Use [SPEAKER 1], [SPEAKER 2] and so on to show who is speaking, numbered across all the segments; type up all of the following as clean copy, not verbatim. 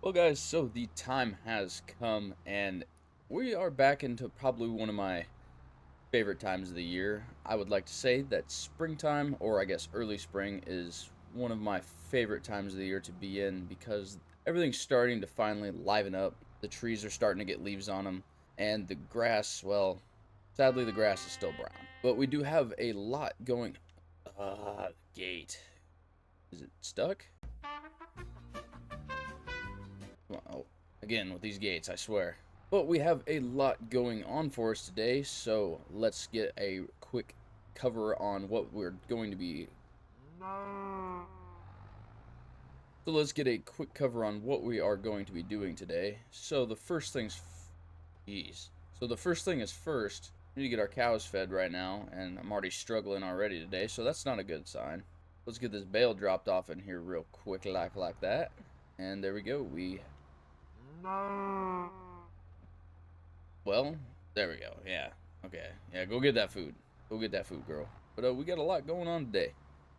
[SPEAKER 1] Well, guys, so the time has come, and we are back into probably one of my favorite times of the year. I would like to say that springtime, or I guess early spring, is one of my favorite times of the year to be in because everything's starting to finally liven up. The trees are starting to get leaves on them, and the grass, well, sadly, the grass is still brown. But we do have a lot going. Gate. Is it stuck? Well, again, with these gates, I swear. But we have a lot going on for us today, so let's get a quick cover on what we're going to be. So let's get a quick cover on what we are going to be doing today. So the first thing's, jeez. So the first thing is first. We need to get our cows fed right now, and I'm already struggling already today, so that's not a good sign. Let's get this bale dropped off in here real quick, like that. And there we go. Well, there we go. Yeah. Okay. Yeah, go get that food. Go get that food, girl. But we got a lot going on today.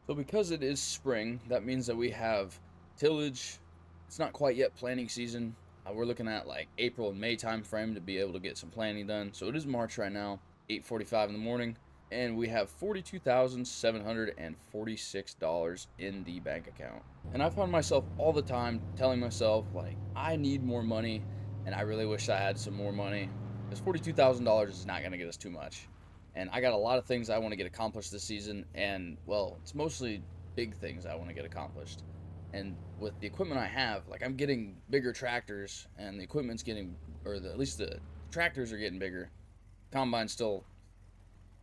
[SPEAKER 1] So because it is spring, that means that we have tillage. It's not quite yet planting season. We're looking at like April and May time frame to be able to get some planting done. So it is March right now, 8:45 in the morning, and we have $42,746 in the bank account. And I find myself all the time telling myself like I need more money, and I really wish I had some more money. Because $42,000 is not going to get us too much. And I got a lot of things I want to get accomplished this season. And, well, it's mostly big things I want to get accomplished. And with the equipment I have, like, I'm getting bigger tractors, and the equipment's getting, at least the tractors are getting bigger. Combine's still,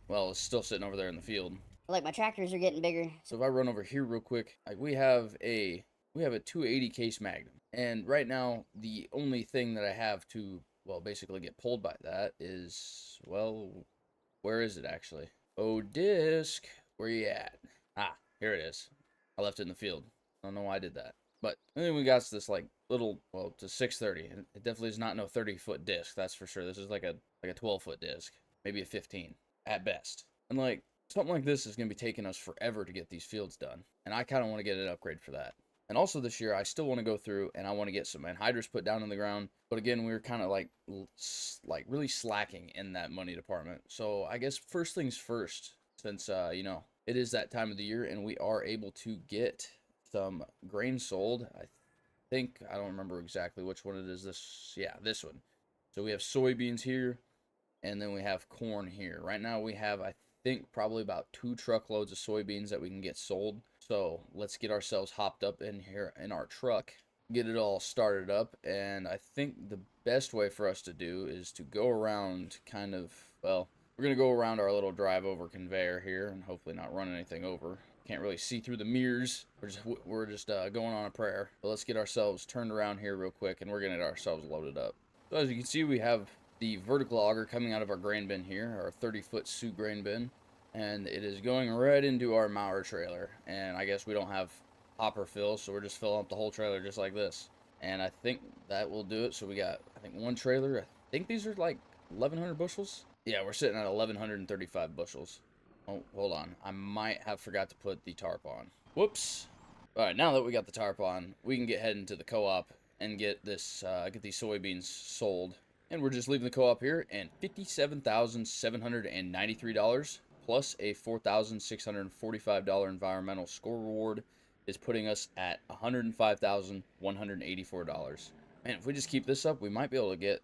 [SPEAKER 1] well, it's still sitting over there in the field.
[SPEAKER 2] Look, my tractors are getting bigger.
[SPEAKER 1] So if I run over here real quick, like we have a 280 case Magnum, and right now the only thing that I have to, well, basically get pulled by that is, well, where is it actually? Oh, disc, where you at? Ah, here it is. I left it in the field. I don't know why I did that, but then we got this like little, well, to 630. And it definitely is not no 30-foot disc, that's for sure. This is like a 12-foot disc, maybe a 15 at best, and like something like this is going to be taking us forever to get these fields done, and I kind of want to get an upgrade for that. And also this year, I still want to go through and I want to get some anhydrous put down in the ground. But again, we were kind of like really slacking in that money department. So I guess first things first, since it is that time of the year and we are able to get some grain sold. I don't remember exactly which one it is. This one. So we have soybeans here, and then we have corn here. Right now we have, I think, probably about 2 truckloads of soybeans that we can get sold. So let's get ourselves hopped up in here in our truck, get it all started up, and I think the best way for us to do is to go around we're going to go around our little drive over conveyor here and hopefully not run anything over. Can't really see through the mirrors. We're just going on a prayer. But let's get ourselves turned around here real quick, and we're going to get ourselves loaded up. So as you can see, we have the vertical auger coming out of our grain bin here, our 30-foot suit grain bin, and it is going right into our mower trailer. And I guess we don't have hopper fill, so we're just filling up the whole trailer just like this. And I think that will do it. So we got, I think, one trailer. I think these are like 1,100 bushels. Yeah, we're sitting at 1,135 bushels. Oh, hold on. I might have forgot to put the tarp on. Whoops. All right, now that we got the tarp on, we can get heading to the co-op and get these soybeans sold. And we're just leaving the co-op here, and $57,793 plus a $4,645 environmental score reward is putting us at $105,184. Man, if we just keep this up, we might be able to get,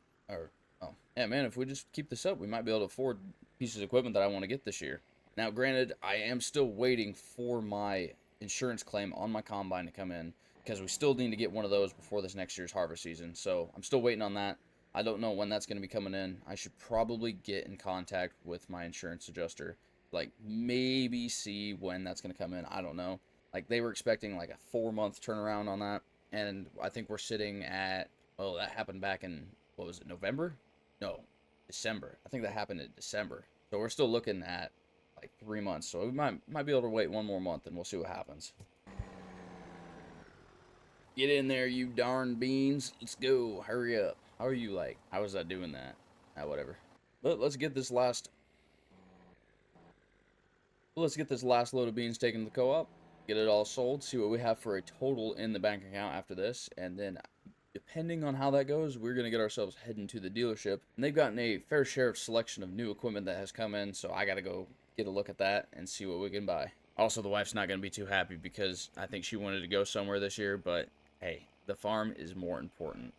[SPEAKER 1] if we just keep this up, we might be able to afford pieces of equipment that I want to get this year. Now, granted, I am still waiting for my insurance claim on my combine to come in because we still need to get one of those before this next year's harvest season. So I'm still waiting on that. I don't know when that's going to be coming in. I should probably get in contact with my insurance adjuster, like maybe see when that's going to come in. I don't know. Like they were expecting like a 4-month turnaround on that, and I think we're sitting at, well, that happened back in, what was it, November? No, December. I think that happened in December. So we're still looking at like 3 months. So we might be able to wait one more month, and we'll see what happens. Get in there, you darn beans. Let's go. Hurry up. How are you like? How was I doing that? Whatever. Let's get this last load of beans taken to the co-op. Get it all sold. See what we have for a total in the bank account after this, and then depending on how that goes, we're going to get ourselves heading to the dealership. And they've gotten a fair share of selection of new equipment that has come in, so I got to go get a look at that and see what we can buy. Also, the wife's not going to be too happy because I think she wanted to go somewhere this year, but hey, the farm is more important.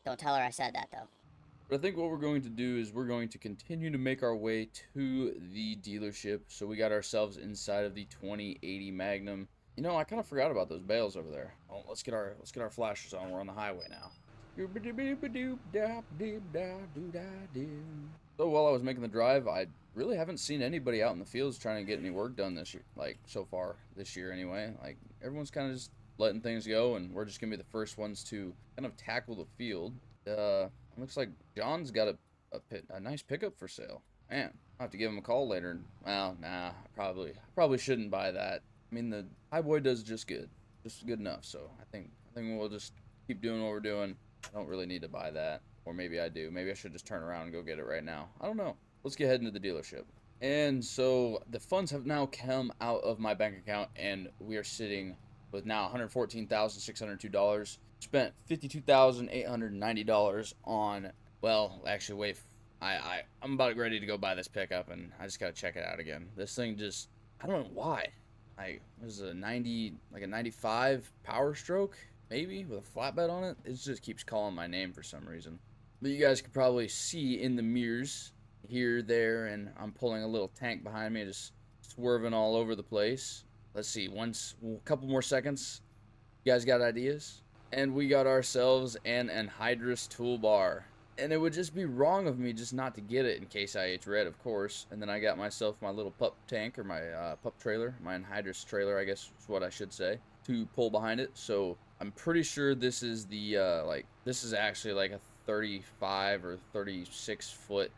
[SPEAKER 2] Don't tell her I said that, though.
[SPEAKER 1] But I think what we're going to do is we're going to continue to make our way to the dealership. So we got ourselves inside of the 2080 Magnum. You know, I kind of forgot about those bales over there. Oh, let's get our flashers on. We're on the highway now. So while I was making the drive, I really haven't seen anybody out in the fields trying to get any work done this year, like so far this year anyway. Like everyone's kind of just letting things go, and we're just gonna be the first ones to kind of tackle the field. Looks like John's got a nice pickup for sale. Man, I'll have to give him a call later. Well, nah, probably shouldn't buy that. I mean, the highboy does just good enough. So I think we'll just keep doing what we're doing. I don't really need to buy that, or maybe I do. Maybe I should just turn around and go get it right now. I don't know. Let's get heading to the dealership. And so the funds have now come out of my bank account, and we are sitting with now $114,602. Spent $52,890 on. Well, actually, wait. I'm about ready to go buy this pickup, and I just gotta check it out again. This thing just, I don't know why. This is a 90, like a 95 Power Stroke, maybe with a flatbed on it. It just keeps calling my name for some reason. But you guys can probably see in the mirrors here, there, and I'm pulling a little tank behind me, just swerving all over the place. Let's see, a couple more seconds. You guys got ideas? And we got ourselves an anhydrous toolbar. And it would just be wrong of me just not to get it in case I ate red, of course. And then I got myself my little pup tank, or my pup trailer, my anhydrous trailer, I guess is what I should say, to pull behind it. So I'm pretty sure this is the, this is actually like a 35 or 36 foot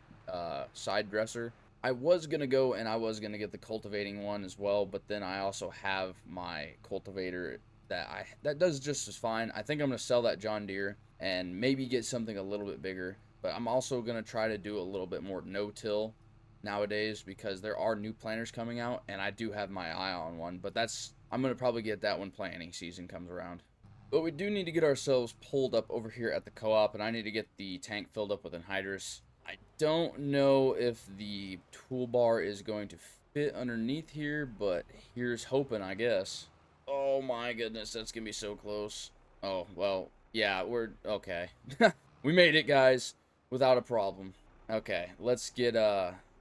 [SPEAKER 1] side dresser. I was gonna go and I was gonna get the cultivating one as well, but then I also have my cultivator that does just as fine. I think I'm gonna sell that John Deere and maybe get something a little bit bigger. But I'm also gonna try to do a little bit more no-till nowadays because there are new planters coming out, and I do have my eye on one. But I'm gonna probably get that when planting season comes around. But we do need to get ourselves pulled up over here at the co-op, and I need to get the tank filled up with anhydrous. I don't know if the toolbar is going to fit underneath here, but here's hoping, I guess. Oh my goodness, that's gonna be so close. Oh, well, yeah, we're okay. We made it, guys, without a problem. Okay, let's get,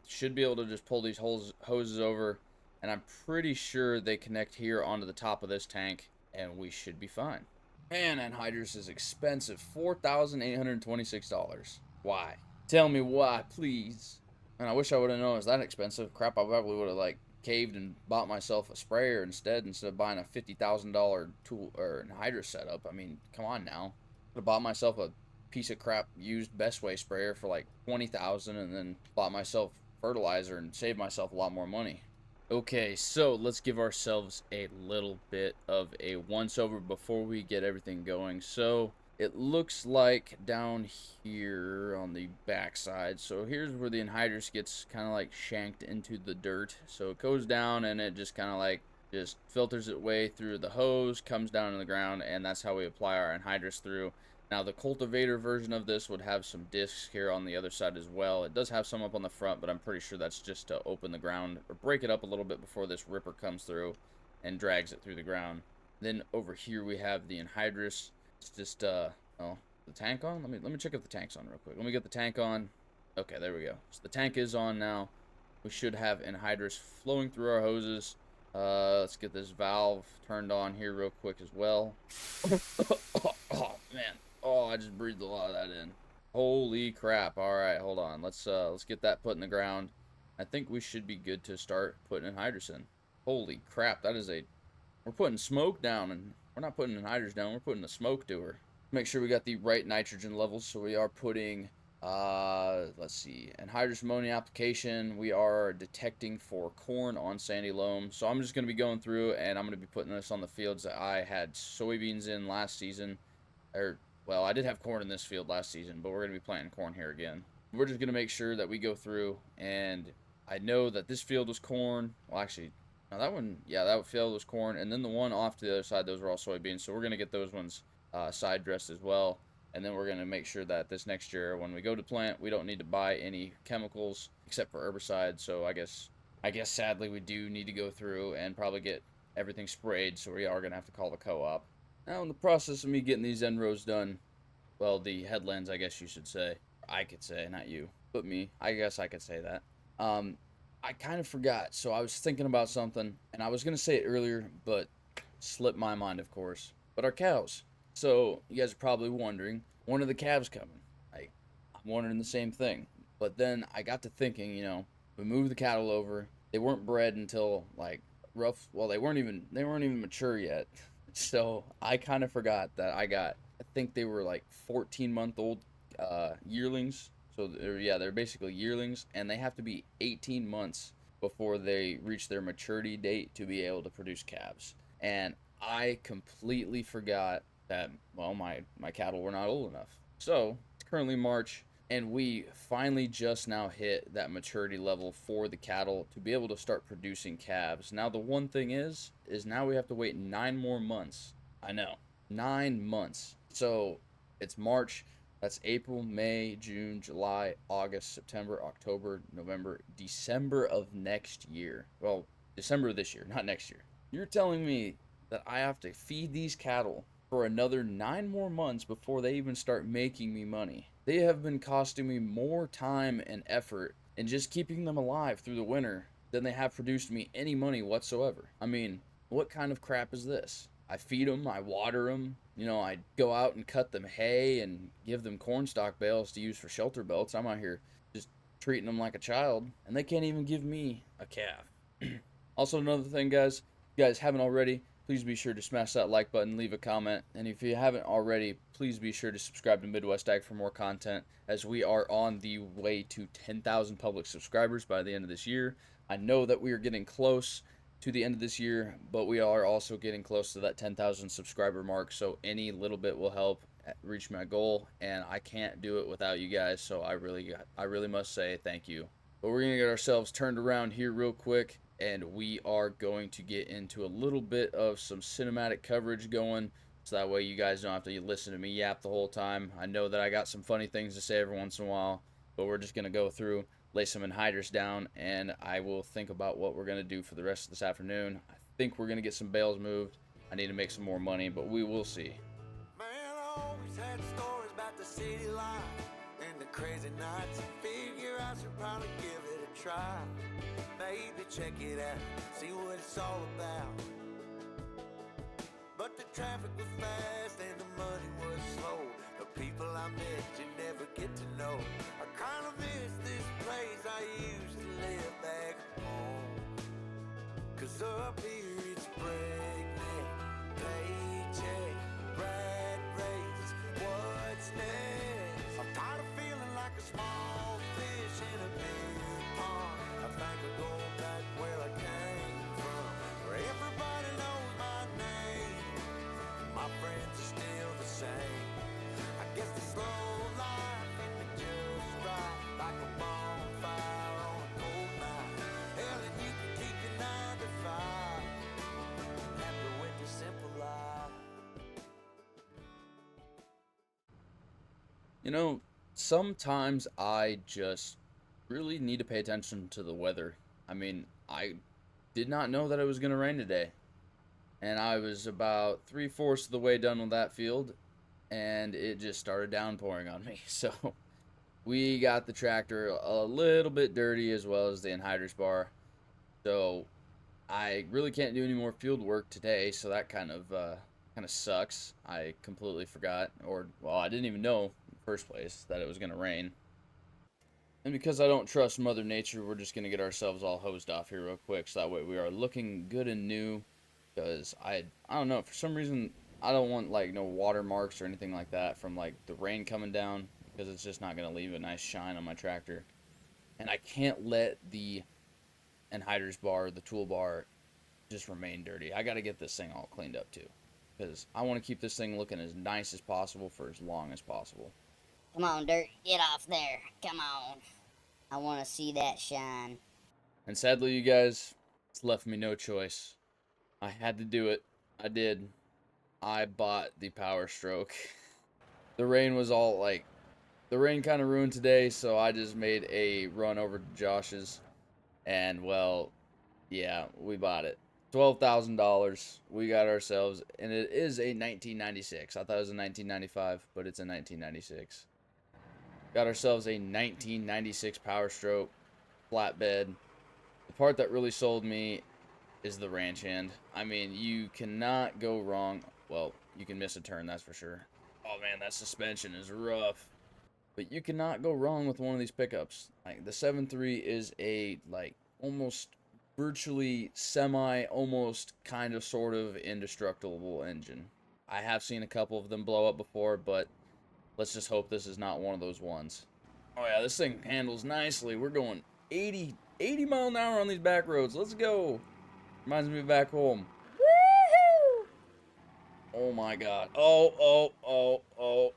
[SPEAKER 1] should be able to just pull these hoses over, and I'm pretty sure they connect here onto the top of this tank, and we should be fine. Man, anhydrous is expensive. $4,826. Why? Tell me why, please. And I wish I would have known it was that expensive. Crap, I probably would have, like, caved and bought myself a sprayer instead of buying a $50,000 tool or anhydrous setup. I mean, come on now. Could have bought myself a piece of crap used Best Way sprayer for like $20,000 and then bought myself fertilizer and saved myself a lot more money. Okay, so let's give ourselves a little bit of a once over before we get everything going. So it looks like down here on the backside, so here's where the anhydrous gets kind of like shanked into the dirt. So it goes down and it just kind of like just filters its way through the hose, comes down in the ground, and that's how we apply our anhydrous through. Now the cultivator version of this would have some discs here on the other side as well. It does have some up on the front, but I'm pretty sure that's just to open the ground or break it up a little bit before this ripper comes through and drags it through the ground. Then over here we have the anhydrous. It's just oh, the tank on? Let me check if the tank's on real quick. Let me get the tank on. Okay, there we go. So the tank is on now. We should have anhydrous flowing through our hoses. Let's get this valve turned on here real quick as well. Oh man. Oh, I just breathed a lot of that in. Holy crap. Alright, hold on. Let's get that put in the ground. I think we should be good to start putting anhydrous in. Holy crap, that is we're putting smoke down, and we're not putting anhydrous down, we're putting the smoke to her. Make sure we got the right nitrogen levels, so we are putting, let's see, anhydrous ammonia application. We are detecting for corn on sandy loam. So I'm just going to be going through, and I'm going to be putting this on the fields that I had soybeans in last season. Well, I did have corn in this field last season, but we're going to be planting corn here again. We're just going to make sure that we go through, and I know that this field was corn. Well, actually, no, that one, yeah, that field was corn, and then the one off to the other side, those were all soybeans. So we're going to get those ones side dressed as well. And then we're going to make sure that this next year when we go to plant, we don't need to buy any chemicals except for herbicides. So I guess sadly we do need to go through and probably get everything sprayed, so we are going to have to call the co-op. Now in the process of me getting these end rows done, well, the headlands, I guess you should say. I could say, not you, but me. I guess I could say that. Um, I kind of forgot, so I was thinking about something, and I was gonna say it earlier, but slipped my mind, of course. But our cows. So you guys are probably wondering, when are the calves coming? Like, I'm wondering the same thing. But then I got to thinking, we moved the cattle over. They weren't bred until like rough. Well, they weren't even mature yet. So I kind of forgot that I think they were like 14-month-old yearlings. So they're basically yearlings, and they have to be 18 months before they reach their maturity date to be able to produce calves. And I completely forgot that, well, my cattle were not old enough. So it's currently March, and we finally just now hit that maturity level for the cattle to be able to start producing calves. Now the one thing is now we have to wait 9 more months. I know, 9 months. So it's March. That's April, May, June, July, August, September, October, November, December of next year. Well, December of this year, not next year. You're telling me that I have to feed these cattle for another 9 more months before they even start making me money. They have been costing me more time and effort in just keeping them alive through the winter than they have produced me any money whatsoever. I mean, what kind of crap is this? I feed them, I water them, I go out and cut them hay and give them cornstalk bales to use for shelter belts. I'm out here just treating them like a child, and they can't even give me a calf. Also, another thing, guys, if you guys haven't already, please be sure to smash that like button, leave a comment, and if you haven't already, please be sure to subscribe to Midwest Ag for more content, as we are on the way to 10,000 public subscribers by the end of this year. I know that we are getting close to the end of this year, but we are also getting close to that 10,000 subscriber mark, so any little bit will help reach my goal, and I can't do it without you guys, so I really must say thank you. But we're gonna get ourselves turned around here real quick, and we are going to get into a little bit of some cinematic coverage going, so that way you guys don't have to listen to me yap the whole time. I know that I got some funny things to say every once in a while, but we're just gonna go through, lay some anhydrous down, and I will think about what we're going to do for the rest of this afternoon. I think we're going to get some bales moved. I need to make some more money, but we will see.
[SPEAKER 3] Man, I always had stories about the city life and the crazy nights. Figure I should probably give it a try. Maybe check it out, see what it's all about. But the traffic was fast and the money was slow. The people I met you never get to know. I kinda miss this place I used to live back home. Cause up here it's breakneck, paycheck, rat race, what's next? I'm tired of feeling like a small fish in a big pond. I think I'll go back where I came from, where everybody knows my name. My friends are still the same. I guess the slow life hit me just right, like a bonfire on a cold night. Hell, and you can keep your 9 to 5, happy with your simple life.
[SPEAKER 1] Sometimes I just really need to pay attention to the weather. I mean, I did not know that it was going to rain today, and I was about 3/4 of the way done with that field, and it just started downpouring on me. So we got the tractor a little bit dirty, as well as the anhydrous bar. So I really can't do any more field work today, so that kind of sucks. I completely forgot, or well, I didn't even know in the first place that it was gonna rain. And because I don't trust Mother Nature, we're just gonna get ourselves all hosed off here real quick, so that way we are looking good and new. Because I don't know, for some reason I don't want like no watermarks or anything like that from like the rain coming down, because it's just not gonna leave a nice shine on my tractor. And I can't let the anhydrous bar, the toolbar, just remain dirty. I gotta get this thing all cleaned up too, because I want to keep this thing looking as nice as possible for as long as possible.
[SPEAKER 2] Come on, Dirt. Get off there. Come on. I want to see that shine.
[SPEAKER 1] And sadly, you guys, it's left me no choice. I had to do it. I did. I bought the Power Stroke. The rain was all like, the rain kind of ruined today, so I just made a run over to Josh's, and well, yeah, we bought it. $12,000. We got ourselves, and it is a 1996. I thought it was a 1995, but it's a 1996. Got ourselves a 1996 Power Stroke flatbed. The part that really sold me is the ranch hand. I mean, you cannot go wrong. Well, you can miss a turn, that's for sure. Oh man, that suspension is rough. But you cannot go wrong with one of these pickups. Like the 7.3 is a like almost virtually semi almost kind of sort of indestructible engine. I have seen a couple of them blow up before, but let's just hope this is not one of those ones. Oh yeah, this thing handles nicely. We're going 80 mile an hour on these back roads. Let's go. Reminds me of back home. Woohoo! Oh my god. Oh.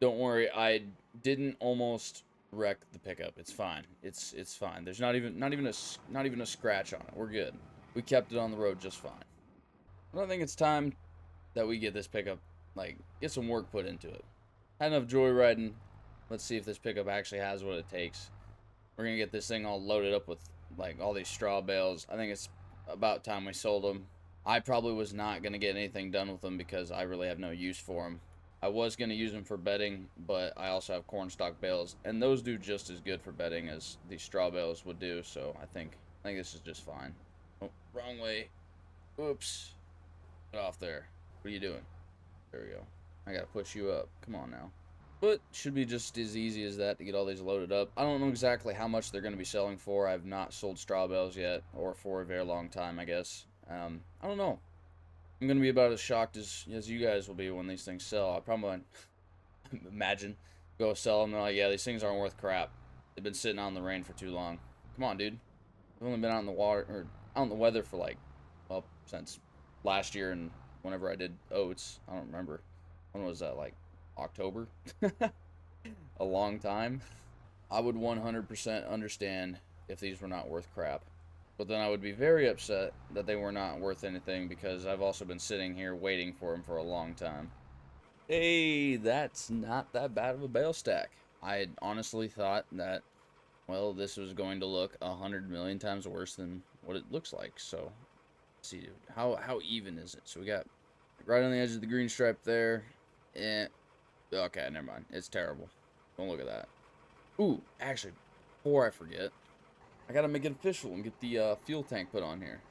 [SPEAKER 1] Don't worry, I didn't almost wreck the pickup. It's fine. It's fine. There's not even a scratch on it. We're good. We kept it on the road just fine. I think it's time that we get this pickup, like, get some work put into it. Had enough joyriding. Let's see if this pickup actually has what it takes. We're gonna get this thing all loaded up with like all these straw bales. I think it's about time we sold them. I probably was not gonna get anything done with them because I really have no use for them. I was gonna use them for bedding, but I also have corn stalk bales, and those do just as good for bedding as these straw bales would do. So I think this is just fine. Oh, wrong way. Oops. Get off there. What are you doing? There we go. I gotta push you up. Come on now. But should be just as easy as that to get all these loaded up. I don't know exactly how much they're going to be selling for. I've not sold straw bales yet, or for a very long time, I guess. I don't know. I'm going to be about as shocked as you guys will be when these things sell. I probably imagine go sell them. They're like, yeah, these things aren't worth crap. They've been sitting out in the rain for too long. Come on, dude. I've only been out in the water or out in the weather for like, well, since last year and whenever I did oats. I don't remember. When was that? Like October? A long time. I would 100% understand if these were not worth crap. But then I would be very upset that they were not worth anything because I've also been sitting here waiting for them for a long time. Hey, that's not that bad of a bale stack. I had honestly thought that, well, this was going to look 100 million times worse than what it looks like. So, let's see, how even is it? So we got right on the edge of the green stripe there. Eh, okay, never mind. It's terrible. Don't look at that. Ooh, actually, before I forget, I gotta make it official and get the fuel tank put on here.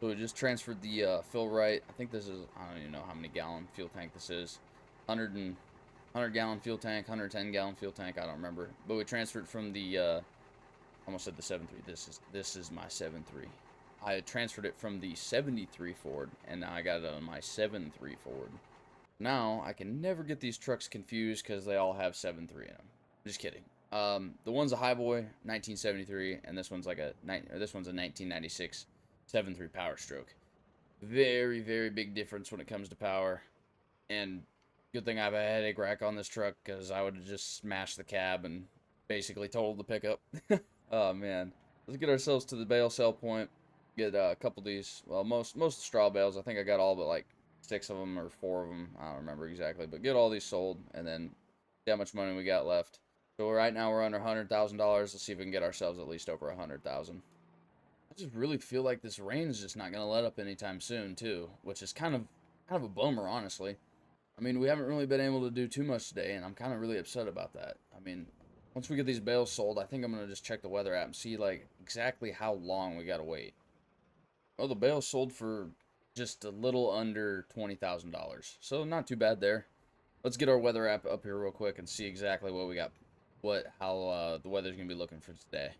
[SPEAKER 1] So we just transferred the fill right. I think this is, I don't even know how many gallon fuel tank this is. 100 gallon fuel tank, 110 gallon fuel tank, I don't remember. But we transferred from the, almost said the 7.3. This is my 7.3. I transferred it from the 73 Ford, and now I got it on my 7.3 Ford. Now, I can never get these trucks confused because they all have 7.3 in them. Just kidding. The one's a Highboy, 1973, and this one's a 1996 7.3 Power Stroke. Very, very big difference when it comes to power. And good thing I have a headache rack on this truck because I would have just smashed the cab and basically totaled the pickup. Oh man, let's get ourselves to the bale sell point. Get a couple of these. Well, most of the straw bales. I think I got all but like 6 of them or 4 of them. I don't remember exactly, but get all these sold and then see how much money we got left. So right now we're under $100,000. Let's see if we can get ourselves at least over 100,000. I just really feel like this rain is just not gonna let up anytime soon too, which is kind of a bummer, honestly. I mean, we haven't really been able to do too much today, and I'm kind of really upset about that. I mean, once we get these bales sold, I think I'm gonna just check the weather app and see like exactly how long we gotta wait. Oh, the bales sold for just a little under $20,000, so not too bad there. Let's get our weather app up here real quick and see exactly what we got, how the weather's gonna be looking for today.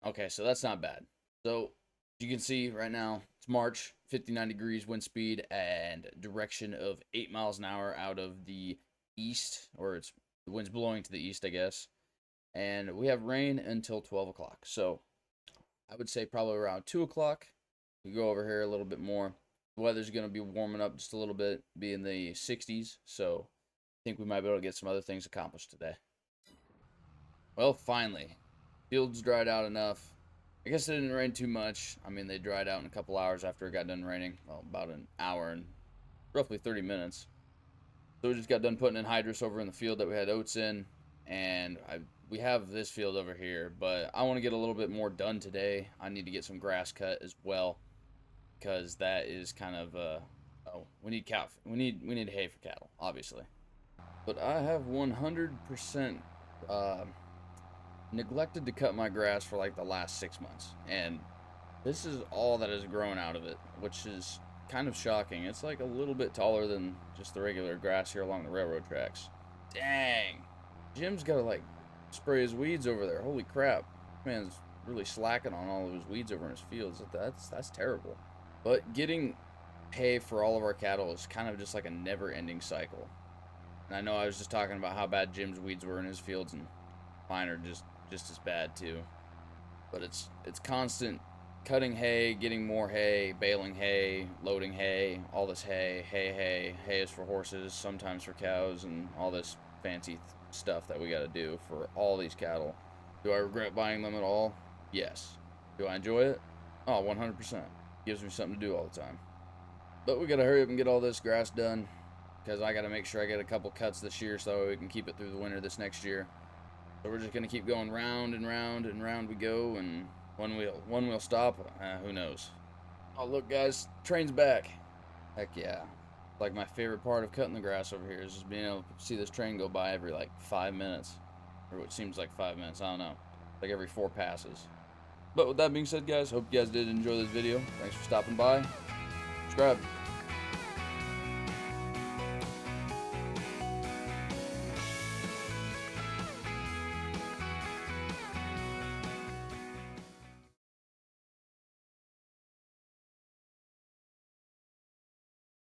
[SPEAKER 1] Okay, so that's not bad. So you can see right now it's March, 59 degrees wind speed and direction of 8 miles an hour out of the east, or the wind's blowing to the east, I guess. And we have rain until 12 o'clock. So I would say probably around 2 o'clock. We go over here a little bit more. The weather's going to be warming up just a little bit, be in the 60s. So I think we might be able to get some other things accomplished today. Well, finally, fields dried out enough. I guess it didn't rain too much. I mean, they dried out in a couple hours after it got done raining. Well, about an hour and roughly 30 minutes. So we just got done putting anhydrous over in the field that we had oats in, and we have this field over here, but I want to get a little bit more done today. I need to get some grass cut as well, because that is kind of oh, we need we need hay for cattle, obviously. But I have 100% neglected to cut my grass for like the last 6 months, and this is all that has grown out of it, which is kind of shocking. It's like a little bit taller than just the regular grass here along the railroad tracks. Dang. Jim's got to like spray his weeds over there. Holy crap. Man's really slacking on all of his weeds over in his fields. That's terrible. But getting hay for all of our cattle is kind of just like a never-ending cycle. And I know I was just talking about how bad Jim's weeds were in his fields, and mine are just as bad too. But it's constant cutting hay, getting more hay, baling hay, loading hay, all this hay is for horses, sometimes for cows, and all this fancy stuff that we got to do for all these cattle. Do I regret buying them at all? Yes. Do I enjoy it? Oh, 100%. Gives me something to do all the time. But we got to hurry up and get all this grass done, because I got to make sure I get a couple cuts this year so we can keep it through the winter this next year. So we're just going to keep going round and round and round we go, and one wheel stop, who knows. Oh, look, guys, train's back. Heck yeah. Like, my favorite part of cutting the grass over here is just being able to see this train go by every, like, 5 minutes. Or what seems like 5 minutes, I don't know. Like every 4 passes. But with that being said, guys, hope you guys did enjoy this video. Thanks for stopping by. Subscribe.